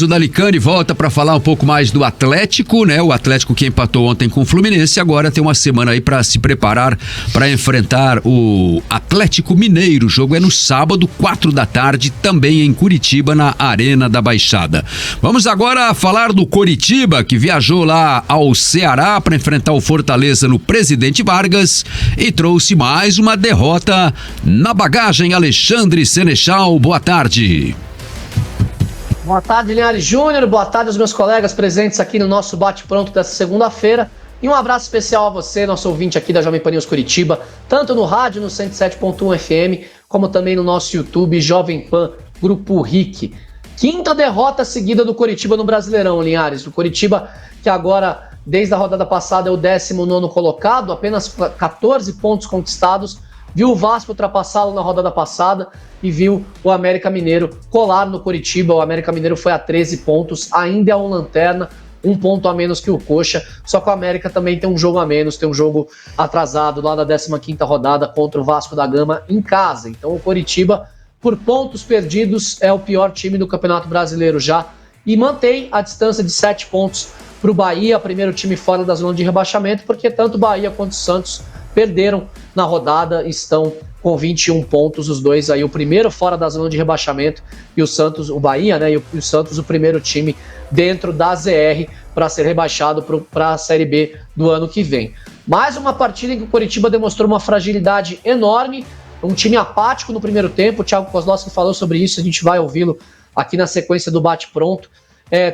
O Dalicani volta para falar um pouco mais do Atlético, né? O Atlético que empatou ontem com o Fluminense, agora tem uma semana aí para se preparar para enfrentar o Atlético Mineiro. O jogo é no sábado, 4 da tarde, também em Curitiba, na Arena da Baixada. Vamos agora falar do Coritiba, que viajou lá ao Ceará para enfrentar o Fortaleza no Presidente Vargas e trouxe mais uma derrota na bagagem. Alexandre Senechal, boa tarde. Boa tarde, Linhares Júnior. Boa tarde aos meus colegas presentes aqui no nosso bate-pronto dessa segunda-feira. E um abraço especial a você, nosso ouvinte aqui da Jovem Pan News Curitiba, tanto no rádio, no 107.1 FM, como também no nosso YouTube, Jovem Pan Grupo RIC. Quinta derrota seguida do Coritiba no Brasileirão, Linhares. O Coritiba, que agora, desde a rodada passada, é o 19º colocado, apenas 14 pontos conquistados. Viu o Vasco ultrapassá-lo na rodada passada e viu o América Mineiro colar no Coritiba. O América Mineiro foi a 13 pontos, ainda é um lanterna, 1 ponto a menos que o Coxa, só que o América também tem um jogo a menos, tem um jogo atrasado lá da 15ª rodada contra o Vasco da Gama em casa. Então o Coritiba, por pontos perdidos, é o pior time do Campeonato Brasileiro já e mantém a distância de 7 pontos para o Bahia, primeiro time fora da zona de rebaixamento, porque tanto o Bahia quanto o Santos perderam na rodada, estão com 21 pontos, os dois aí, o primeiro fora da zona de rebaixamento e o Santos, o Bahia, né, e o Santos, o primeiro time dentro da ZR para ser rebaixado para a Série B do ano que vem. Mais uma partida em que o Coritiba demonstrou uma fragilidade enorme, um time apático no primeiro tempo. O Thiago Kozlowski falou sobre isso, a gente vai ouvi-lo aqui na sequência do bate-pronto.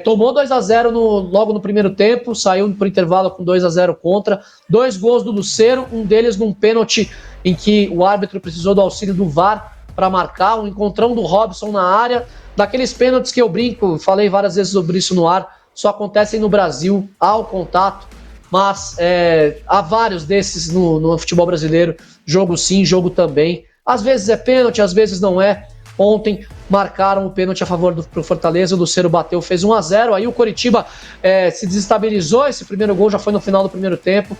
Tomou 2-0 logo no primeiro tempo, saiu por intervalo com 2-0 contra, 2 gols do Lucero, um deles num pênalti em que o árbitro precisou do auxílio do VAR para marcar, um encontrão do Robson na área, daqueles pênaltis que eu brinco, falei várias vezes sobre isso no ar, só acontecem no Brasil, há o contato, mas há vários desses no futebol brasileiro, jogo sim, jogo também, às vezes é pênalti, às vezes não é. Ontem marcaram o pênalti a favor do Fortaleza, o Lucero bateu, fez 1-0, aí o Coritiba se desestabilizou, esse primeiro gol já foi no final do primeiro tempo,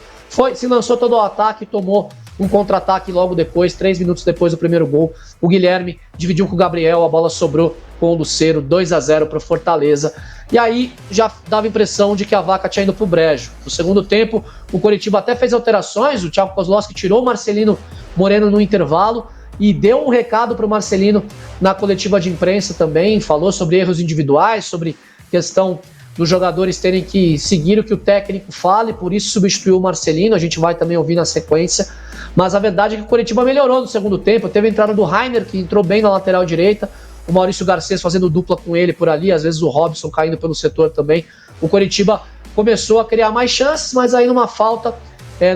se lançou todo o ataque, tomou um contra-ataque logo depois, 3 minutos depois do primeiro gol, o Guilherme dividiu com o Gabriel, a bola sobrou com o Lucero, 2-0 para o Fortaleza, e aí já dava a impressão de que a vaca tinha ido pro brejo. No segundo tempo, o Coritiba até fez alterações, o Thiago Kozlowski tirou o Marcelino Moreno no intervalo, e deu um recado para o Marcelino na coletiva de imprensa também, falou sobre erros individuais, sobre questão dos jogadores terem que seguir o que o técnico fale, por isso substituiu o Marcelino, a gente vai também ouvir na sequência, mas a verdade é que o Coritiba melhorou no segundo tempo, teve a entrada do Rainer, que entrou bem na lateral direita, o Maurício Garcês fazendo dupla com ele por ali, às vezes o Robson caindo pelo setor também, o Coritiba começou a criar mais chances, mas aí numa falta,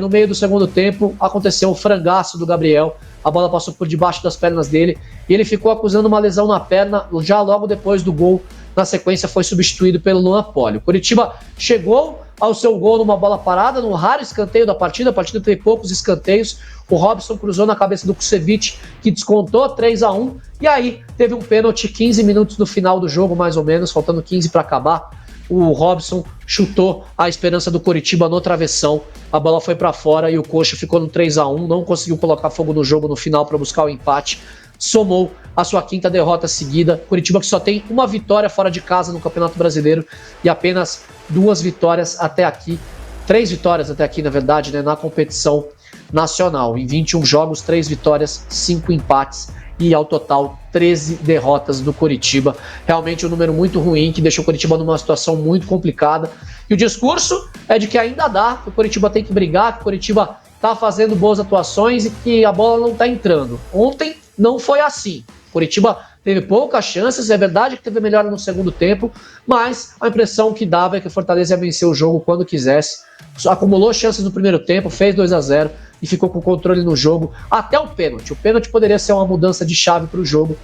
no meio do segundo tempo, aconteceu o frangaço do Gabriel, a bola passou por debaixo das pernas dele e ele ficou acusando uma lesão na perna já logo depois do gol. Na sequência foi substituído pelo Luan Poli. O Coritiba chegou ao seu gol numa bola parada, num raro escanteio da partida. A partida teve poucos escanteios. O Robson cruzou na cabeça do Kusevich, que descontou 3-1. E aí teve um pênalti 15 minutos no final do jogo, mais ou menos, faltando 15 para acabar. O Robson chutou a esperança do Coritiba no travessão, a bola foi para fora e o Coxa ficou no 3-1, não conseguiu colocar fogo no jogo no final para buscar o empate, somou a sua quinta derrota seguida. Coritiba que só tem uma vitória fora de casa no Campeonato Brasileiro e apenas 2 vitórias até aqui, 3 vitórias até aqui na verdade, né, na competição nacional. Em 21 jogos, 3 vitórias, 5 empates e ao total 13 derrotas do Coritiba. Realmente um número muito ruim, que deixou o Coritiba numa situação muito complicada. E o discurso é de que ainda dá, que o Coritiba tem que brigar, que o Coritiba está fazendo boas atuações e que a bola não está entrando. Ontem não foi assim. O Coritiba teve poucas chances, é verdade que teve melhora no segundo tempo, mas a impressão que dava é que o Fortaleza ia vencer o jogo quando quisesse. Acumulou chances no primeiro tempo, fez 2-0 e ficou com controle no jogo até o pênalti. O pênalti poderia ser uma mudança de chave para o jogo,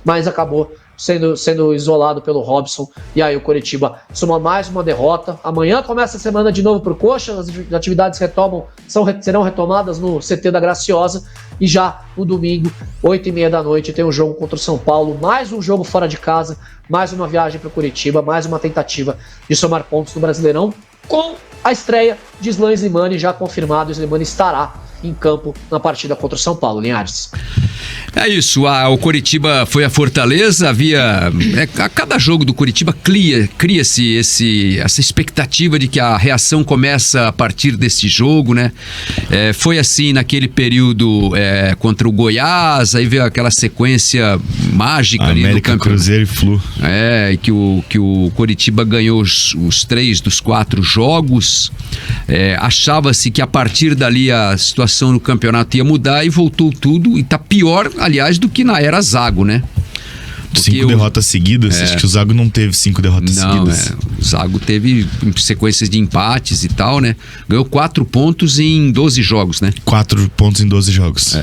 mas acabou sendo isolado pelo Robson, e aí o Coritiba soma mais uma derrota. Amanhã começa a semana de novo para o Coxa, as atividades serão retomadas no CT da Graciosa, e já no domingo, 8h30 da noite, tem um jogo contra o São Paulo, mais um jogo fora de casa, mais uma viagem para o Coritiba, mais uma tentativa de somar pontos no Brasileirão, com a estreia de Islan Slimani já confirmado. O Slimani estará em campo na partida contra o São Paulo. Linhares. É isso, o Coritiba foi a Fortaleza, a cada jogo do Coritiba cria-se essa expectativa de que a reação começa a partir desse jogo, né? Foi assim naquele período contra o Goiás, aí veio aquela sequência mágica ali do campeonato. Cruzeiro e Flu. Que o Coritiba ganhou os 3 dos 4 jogos, achava-se que a partir dali a situação no campeonato ia mudar e voltou tudo, e tá pior, aliás, do que na era Zago, né? Porque 5 derrotas seguidas? Acho que o Zago não teve 5 derrotas seguidas. O Zago teve sequências de empates e tal, né? Ganhou 4 pontos em 12 jogos, né? 4 pontos em 12 jogos.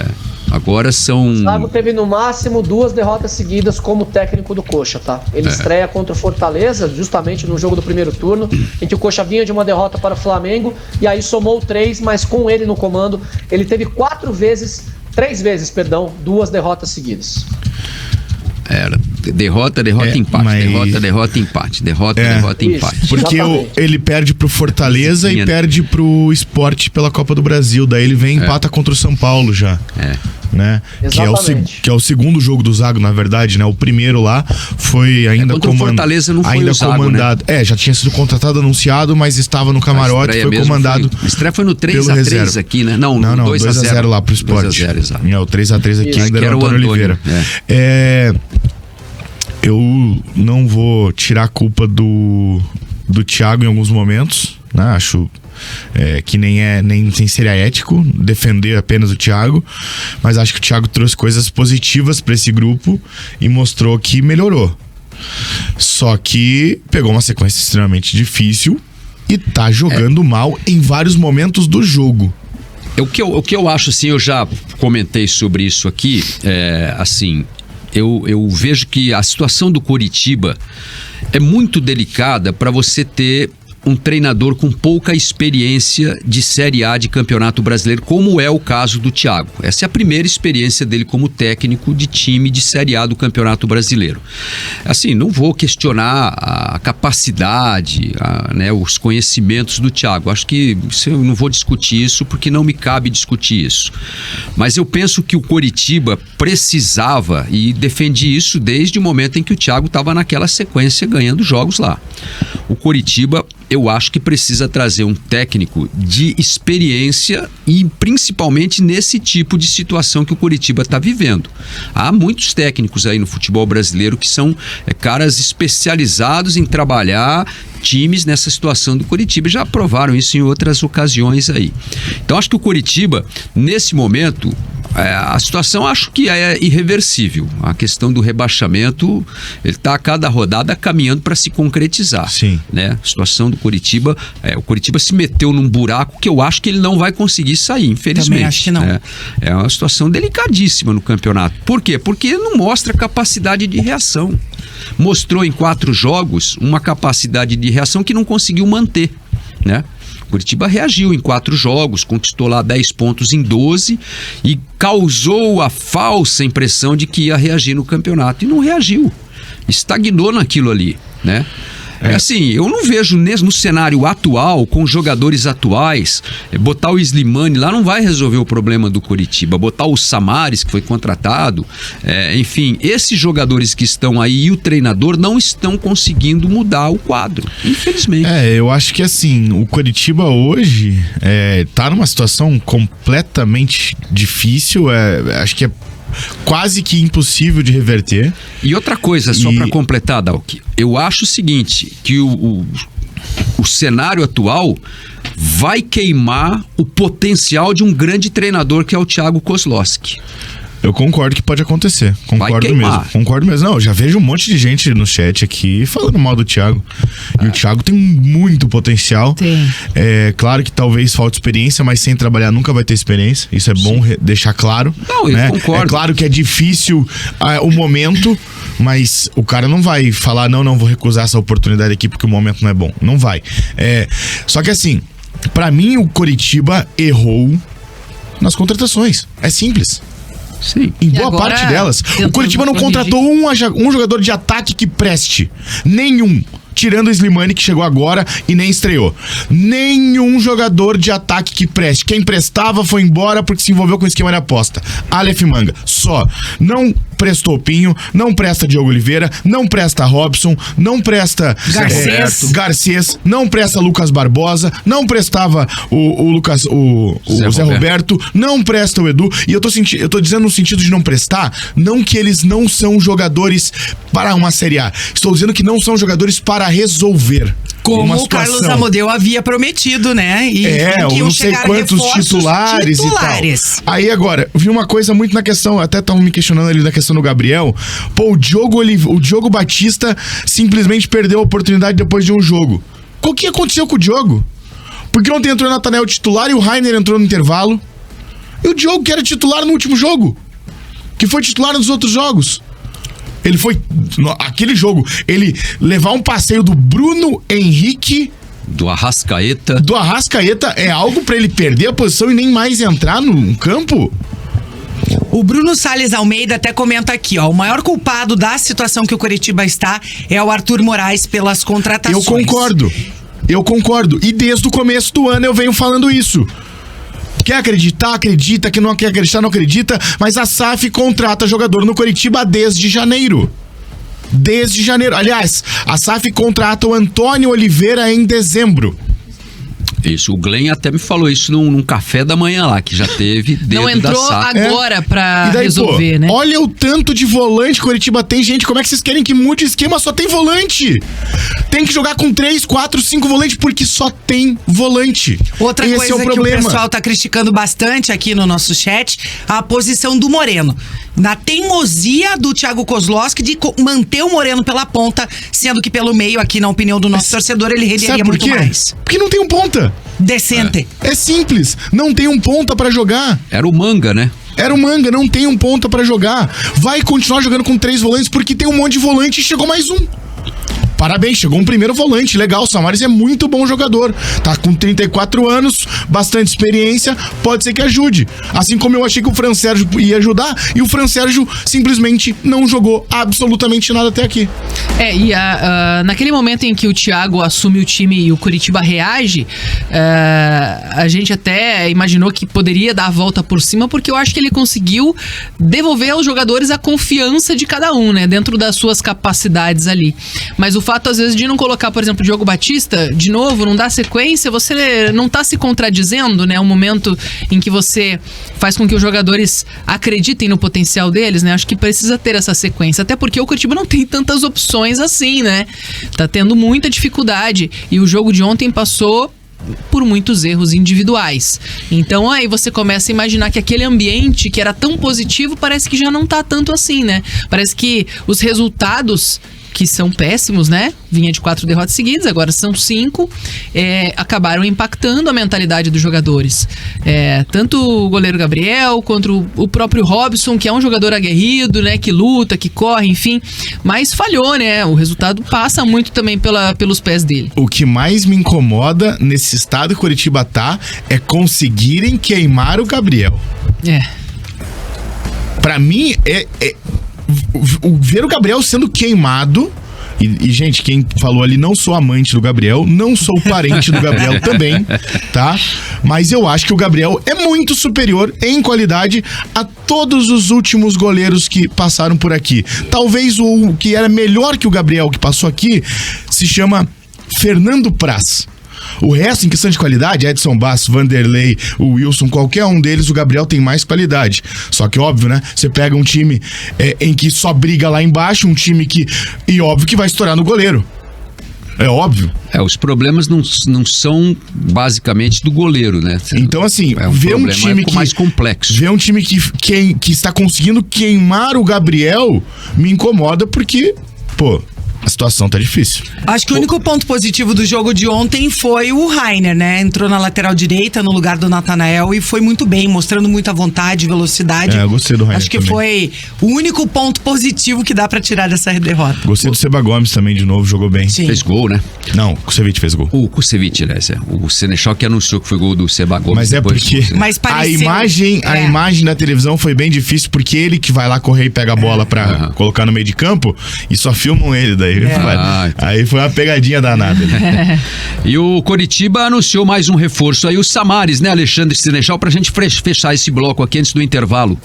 Agora são... O Zago teve no máximo 2 derrotas seguidas como técnico do Coxa, tá? Ele estreia contra o Fortaleza, justamente no jogo do primeiro turno, em que o Coxa vinha de uma derrota para o Flamengo, e aí somou 3, mas com ele no comando, ele teve 3 vezes, 2 derrotas seguidas. Derrota, empate, derrota, empate, derrota, empate. Porque ele perde pro Fortaleza e perde pro Sport pela Copa do Brasil. Daí ele vem e empata contra o São Paulo já. Né? Que é o segundo jogo do Zago, na verdade, né? O primeiro lá foi ainda contra o Fortaleza não foi o Zago, comandado. Né? Já tinha sido contratado, anunciado, mas estava no camarote, foi comandado. A estreia foi no 3x3 aqui, né? Não, 2x0 lá pro Sport. 2x0, exato. O 3x3 aqui ainda era o Antônio Oliveira. Eu não vou tirar a culpa do Thiago em alguns momentos, né? Acho que nem seria ético defender apenas o Thiago, mas acho que o Thiago trouxe coisas positivas para esse grupo e mostrou que melhorou. Só que pegou uma sequência extremamente difícil e tá jogando mal em vários momentos do jogo. O que eu acho, assim, eu já comentei sobre isso aqui, assim... Eu vejo que a situação do Coritiba é muito delicada para você ter um treinador com pouca experiência de Série A de Campeonato Brasileiro, como é o caso do Thiago. Essa é a primeira experiência dele como técnico de time de Série A do Campeonato Brasileiro. Assim, não vou questionar a capacidade, né, os conhecimentos do Thiago. Acho que eu não vou discutir isso porque não me cabe discutir isso. Mas eu penso que o Coritiba precisava, e defendi isso desde o momento em que o Thiago estava naquela sequência ganhando jogos lá. O Coritiba, eu acho que precisa trazer um técnico de experiência e principalmente nesse tipo de situação que o Coritiba está vivendo. Há muitos técnicos aí no futebol brasileiro que são caras especializados em trabalhar times nessa situação do Coritiba, já provaram isso em outras ocasiões aí. Então acho que o Coritiba, nesse momento, a situação acho que é irreversível. A questão do rebaixamento, ele está a cada rodada caminhando para se concretizar. Sim. Né? A situação do Coritiba, o Coritiba se meteu num buraco que eu acho que ele não vai conseguir sair, infelizmente. Também acho que não. É uma situação delicadíssima no campeonato. Por quê? Porque não mostra capacidade de reação. Mostrou em 4 jogos uma capacidade de reação que não conseguiu manter, né? Coritiba reagiu em 4 jogos, conquistou lá 10 pontos em 12 e causou a falsa impressão de que ia reagir no campeonato e não reagiu, estagnou naquilo ali, né? Assim, eu não vejo no cenário atual, com jogadores atuais, botar o Slimani lá não vai resolver o problema do Coritiba, botar o Samaris, que foi contratado, enfim, esses jogadores que estão aí e o treinador não estão conseguindo mudar o quadro, infelizmente. Eu acho que assim, o Coritiba hoje tá numa situação completamente difícil, acho que é quase que impossível de reverter. E outra coisa, só para completar, Dalk, eu acho o seguinte, que o cenário atual vai queimar o potencial de um grande treinador que é o Thiago Kozlowski. Eu concordo que pode acontecer. Concordo mesmo. Não, eu já vejo um monte de gente no chat aqui falando mal do Thiago. E o Thiago tem muito potencial. Tem. Claro que talvez falte experiência, mas sem trabalhar nunca vai ter experiência. Isso é bom deixar claro. Não, né? Eu concordo. É claro que é difícil o momento, mas o cara não vai falar, não vou recusar essa oportunidade aqui porque o momento não é bom. Não vai. Só que assim, pra mim o Coritiba errou nas contratações. É simples. Sim. Em boa parte delas. O Coritiba não contratou um jogador de ataque que preste. Nenhum. tirando o Slimani, que chegou agora e nem estreou. Nenhum jogador de ataque que preste. Quem prestava foi embora porque se envolveu com o esquema de aposta. Aleph Manga, só. Não prestou Pinho, não presta Diogo Oliveira, não presta Robson, não presta Garcês, não presta Lucas Barbosa, não prestava o Zé Roberto, não presta o Edu. E eu tô dizendo no sentido de não prestar, não que eles não são jogadores para uma Série A. Estou dizendo que não são jogadores para resolver. Como o Carlos Amodeu havia prometido, né? E que não sei quantos titulares e tal. Aí agora, vi uma coisa muito na questão, até estavam me questionando ali na questão do Gabriel. Pô, o Diogo Batista simplesmente perdeu a oportunidade depois de um jogo. O que aconteceu com o Diogo? Porque ontem entrou o Nathanael titular e o Rainer entrou no intervalo. E o Diogo, que era titular no último jogo, que foi titular nos outros jogos. Ele foi, aquele jogo, ele levar um passeio do Bruno Henrique... Do Arrascaeta é algo pra ele perder a posição e nem mais entrar no campo? O Bruno Salles Almeida até comenta aqui, ó, o maior culpado da situação que o Coritiba está é o Arthur Moraes pelas contratações. Eu concordo. E desde o começo do ano eu venho falando isso. Quer acreditar, acredita. Quem não quer acreditar, não acredita. Mas a SAF contrata jogador no Coritiba desde janeiro. Aliás, a SAF contrata o Antônio Oliveira em dezembro. Isso, o Glenn até me falou isso num café da manhã lá, que já teve dedo não entrou da SAF. agora pra daí, resolver, né? Olha o tanto de volante que o Coritiba tem, gente. Como é que vocês querem que mude o esquema? Só tem volante. Tem que jogar com 3, 4, 5 volantes, porque só tem volante. Outra coisa que o pessoal tá criticando bastante aqui no nosso chat, a posição do Moreno. Na teimosia do Thiago Kozlowski de manter o Moreno pela ponta, sendo que pelo meio, aqui na opinião do nosso torcedor, ele renderia muito mais. Porque não tem um ponta. Decente. É simples. Não tem um ponta pra jogar. Era o Manga, né? Não tem um ponta pra jogar. Vai continuar jogando com 3 volantes porque tem um monte de volante e chegou mais um. Parabéns, chegou um primeiro volante, legal, o Samaris é muito bom jogador, tá com 34 anos, bastante experiência, pode ser que ajude, assim como eu achei que o Fran Sérgio ia ajudar, e o Fran Sérgio simplesmente não jogou absolutamente nada até aqui. E naquele momento em que o Thiago assume o time e o Coritiba reage, a gente até imaginou que poderia dar a volta por cima, porque eu acho que ele conseguiu devolver aos jogadores a confiança de cada um, né, dentro das suas capacidades ali. Mas o fato, às vezes, de não colocar, por exemplo, o Diogo Batista, de novo, não dá sequência, você não tá se contradizendo, né? Um momento em que você faz com que os jogadores acreditem no potencial deles, né? Acho que precisa ter essa sequência, até porque o Coritiba não tem tantas opções assim, né? Tá tendo muita dificuldade, e o jogo de ontem passou por muitos erros individuais. Então aí você começa a imaginar que aquele ambiente que era tão positivo parece que já não tá tanto assim, né? Parece que os resultados, que são péssimos, né? Vinha de 4 derrotas seguidas, agora são 5. Acabaram impactando a mentalidade dos jogadores. Tanto o goleiro Gabriel, quanto o próprio Robson, que é um jogador aguerrido, né? Que luta, que corre, enfim. Mas falhou, né? O resultado passa muito também pelos pés dele. O que mais me incomoda nesse estado que o Coritiba tá é conseguirem queimar o Gabriel. Pra mim, ver o Gabriel sendo queimado. E, gente, quem falou ali, não sou amante do Gabriel, não sou parente do Gabriel também, tá? Mas eu acho que o Gabriel é muito superior em qualidade a todos os últimos goleiros que passaram por aqui. Talvez o que era melhor que o Gabriel que passou aqui se chama Fernando Praz. O resto, em questão de qualidade, Edson Basso, Vanderlei, o Wilson, qualquer um deles, o Gabriel tem mais qualidade. Só que, óbvio, né? Você pega um time em que só briga lá embaixo, um time que... E óbvio que vai estourar no goleiro. É óbvio. Os problemas não são basicamente do goleiro, né? Então, assim, ver um time mais complexo. Ver um time que está conseguindo queimar o Gabriel me incomoda porque, a situação tá difícil. Acho que o único ponto positivo do jogo de ontem foi o Rainer, né? Entrou na lateral direita no lugar do Nathanael e foi muito bem, mostrando muita vontade, velocidade. Eu gostei do Rainer. Acho que também foi o único ponto positivo que dá pra tirar dessa derrota. Gostei do Seba Gomes também, de novo, jogou bem. Sim. Fez gol, né? Não, o Kusevich fez gol. O Kusevich, né? O Senechal que anunciou que foi gol do Seba Gomes. Mas porque Mas pareceu, a imagem da televisão foi bem difícil, porque ele que vai lá correr e pega a bola pra colocar no meio de campo, e só filmam ele daí. Aí foi uma pegadinha danada. E o Coritiba anunciou mais um reforço aí, o Samaris, né, Alexandre Sinechal, pra gente fechar esse bloco aqui antes do intervalo.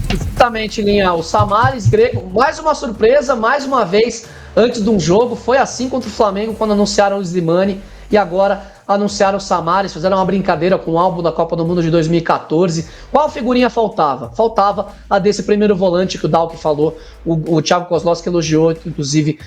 Exatamente, Linha. O Samaris grego, mais uma surpresa, mais uma vez, antes de um jogo. Foi assim contra o Flamengo, quando anunciaram o Slimani. E agora anunciaram o Samaris, fizeram uma brincadeira com o álbum da Copa do Mundo de 2014. Qual figurinha faltava? Faltava a desse primeiro volante que o Dalk falou. O Thiago Kozlowski elogiou, inclusive,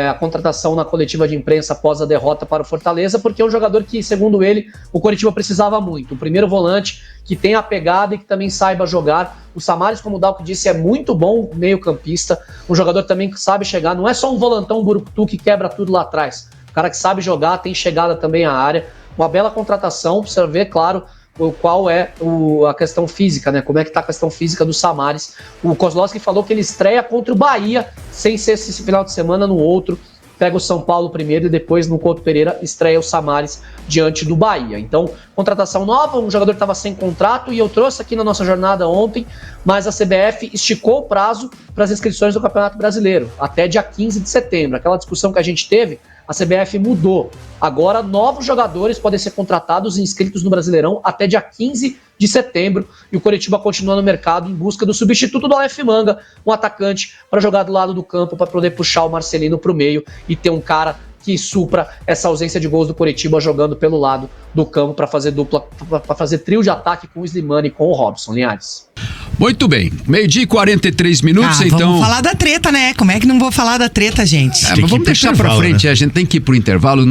a contratação na coletiva de imprensa após a derrota para o Fortaleza, porque é um jogador que, segundo ele, o Coritiba precisava muito. O primeiro volante que tenha a pegada e que também saiba jogar. O Samaris, como o Dalk disse, é muito bom meio-campista. Um jogador também que sabe chegar. Não é só um volantão burucutu que quebra tudo lá atrás. Cara que sabe jogar, tem chegada também à área. Uma bela contratação, precisa ver, claro, qual é a questão física, né? Como é que tá a questão física do Samaris. O Kozlowski falou que ele estreia contra o Bahia, sem ser esse final de semana no outro. Pega o São Paulo primeiro e depois no Couto Pereira estreia o Samaris diante do Bahia. Então, contratação nova, um jogador que estava sem contrato e eu trouxe aqui na nossa jornada ontem, mas a CBF esticou o prazo para as inscrições do Campeonato Brasileiro, até dia 15 de setembro. Aquela discussão que a gente teve, a CBF mudou. Agora, novos jogadores podem ser contratados e inscritos no Brasileirão até dia 15 de setembro. E o Coritiba continua no mercado em busca do substituto do Aleph Manga, um atacante para jogar do lado do campo, para poder puxar o Marcelino para o meio e ter um cara que supra essa ausência de gols do Coritiba jogando pelo lado do campo para fazer dupla, para fazer trio de ataque com o Slimani e com o Robson, Linhares. Muito bem, 12h e 43 minutos, então... Vamos falar da treta, né? Como é que não vou falar da treta, gente? Mas vamos deixar pra frente, né? A gente tem que ir pro intervalo.